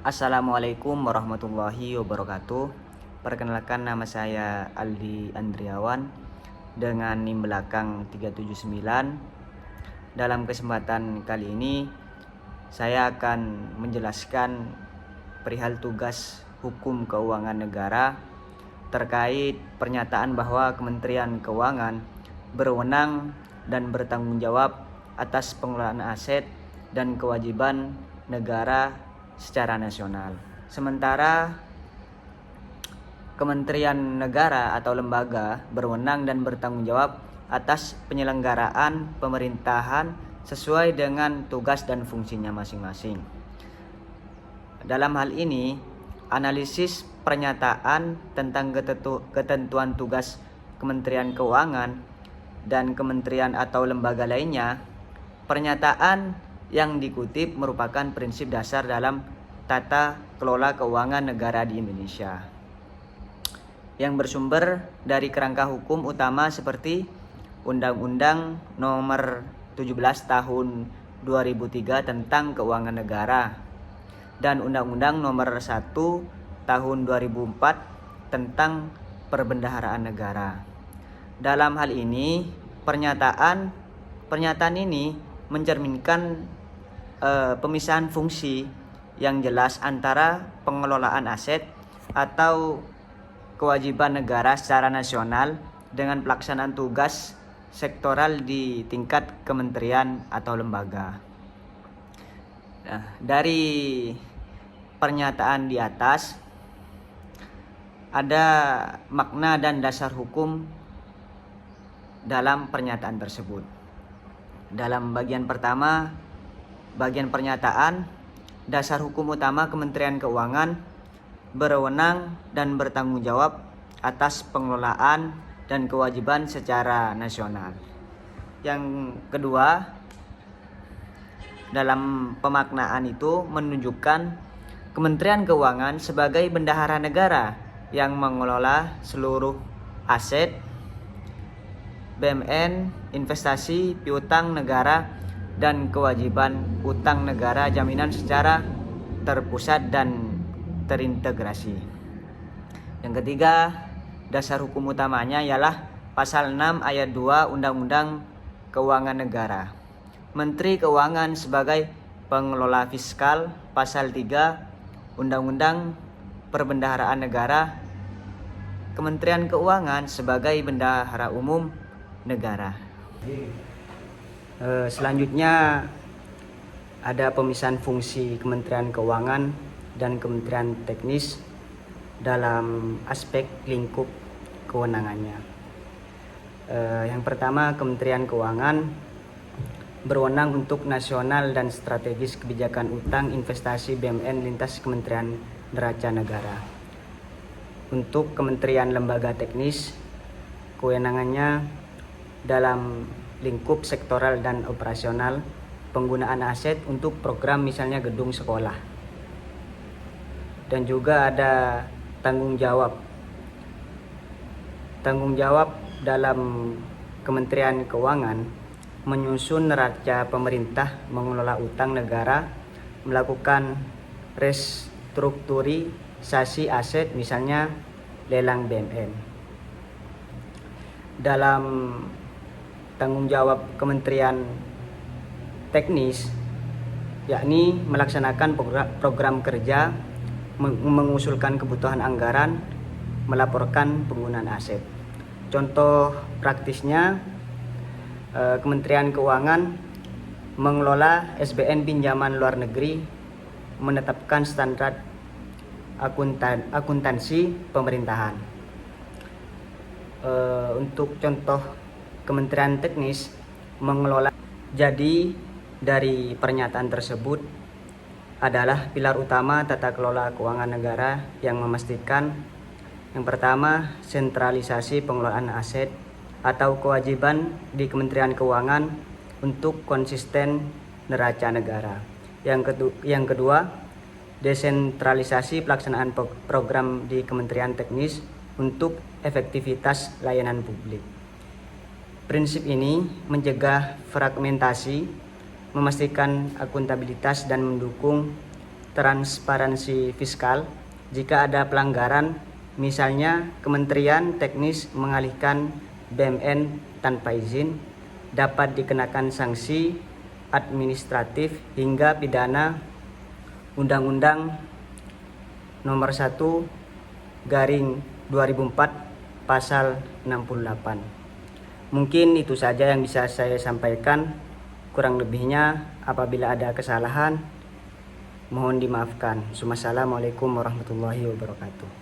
Assalamualaikum warahmatullahi wabarakatuh. Perkenalkan, nama saya Aldi Andriawan dengan NIM belakang 379. Dalam kesempatan kali ini saya akan menjelaskan perihal tugas hukum keuangan negara terkait pernyataan bahwa Kementerian Keuangan berwenang dan bertanggung jawab atas pengelolaan aset dan kewajiban negara secara nasional. Sementara Kementerian Negara atau lembaga berwenang dan bertanggung jawab atas penyelenggaraan pemerintahan sesuai dengan tugas dan fungsinya masing-masing. Dalam hal ini, analisis pernyataan tentang ketentuan tugas Kementerian Keuangan dan kementerian atau lembaga lainnya, pernyataan yang dikutip merupakan prinsip dasar dalam tata kelola keuangan negara di Indonesia, yang bersumber dari kerangka hukum utama seperti Undang-Undang Nomor 17 Tahun 2003 tentang Keuangan Negara dan Undang-Undang Nomor 1 Tahun 2004 tentang Perbendaharaan Negara. Dalam hal ini, pernyataan ini mencerminkan pemisahan fungsi yang jelas antara pengelolaan aset atau kewajiban negara secara nasional dengan pelaksanaan tugas sektoral di tingkat kementerian atau lembaga. Nah, dari pernyataan di atas ada makna dan dasar hukum dalam pernyataan tersebut. Dalam bagian pertama, bagian pernyataan, dasar hukum utama Kementerian Keuangan berwenang dan bertanggung jawab atas pengelolaan dan kewajiban secara nasional. Yang kedua, dalam pemaknaan itu menunjukkan Kementerian Keuangan sebagai bendahara negara yang mengelola seluruh aset, BMN, investasi, piutang negara, dan kewajiban utang negara jaminan secara terpusat dan terintegrasi. Yang ketiga, dasar hukum utamanya ialah Pasal 6 Ayat 2 Undang-Undang Keuangan Negara. Menteri Keuangan sebagai pengelola fiskal. Pasal 3 Undang-Undang Perbendaharaan Negara. Kementerian Keuangan sebagai bendahara umum negara. Selanjutnya ada pemisahan fungsi Kementerian Keuangan dan Kementerian Teknis dalam aspek lingkup kewenangannya. Yang pertama, Kementerian Keuangan berwenang untuk nasional dan strategis kebijakan utang investasi BMN lintas Kementerian Neraca Negara. Untuk Kementerian Lembaga Teknis, kewenangannya dalam lingkup sektoral dan operasional penggunaan aset untuk program misalnya gedung sekolah. Dan juga ada tanggung jawab dalam Kementerian Keuangan menyusun neraca pemerintah, mengelola utang negara, melakukan restrukturisasi aset misalnya lelang BMN. Dalam tanggung jawab Kementerian Teknis, yakni melaksanakan program kerja, mengusulkan kebutuhan anggaran, melaporkan penggunaan aset. Contoh praktisnya, Kementerian Keuangan mengelola SBN pinjaman luar negeri, menetapkan standar akuntansi pemerintahan. Untuk contoh Kementerian Teknis mengelola. Jadi dari pernyataan tersebut adalah pilar utama tata kelola keuangan negara yang memastikan yang pertama, sentralisasi pengelolaan aset atau kewajiban di Kementerian Keuangan untuk konsisten neraca negara. Yang kedua, desentralisasi pelaksanaan program di Kementerian Teknis untuk efektivitas layanan publik. Prinsip ini mencegah fragmentasi, memastikan akuntabilitas dan mendukung transparansi fiskal. Jika ada pelanggaran, misalnya Kementerian Teknis mengalihkan BMN tanpa izin, dapat dikenakan sanksi administratif hingga pidana Undang-Undang Nomor 1 Garing 2004 Pasal 68. Mungkin itu saja yang bisa saya sampaikan. Kurang lebihnya apabila ada kesalahan mohon dimaafkan. Assalamualaikum warahmatullahi wabarakatuh.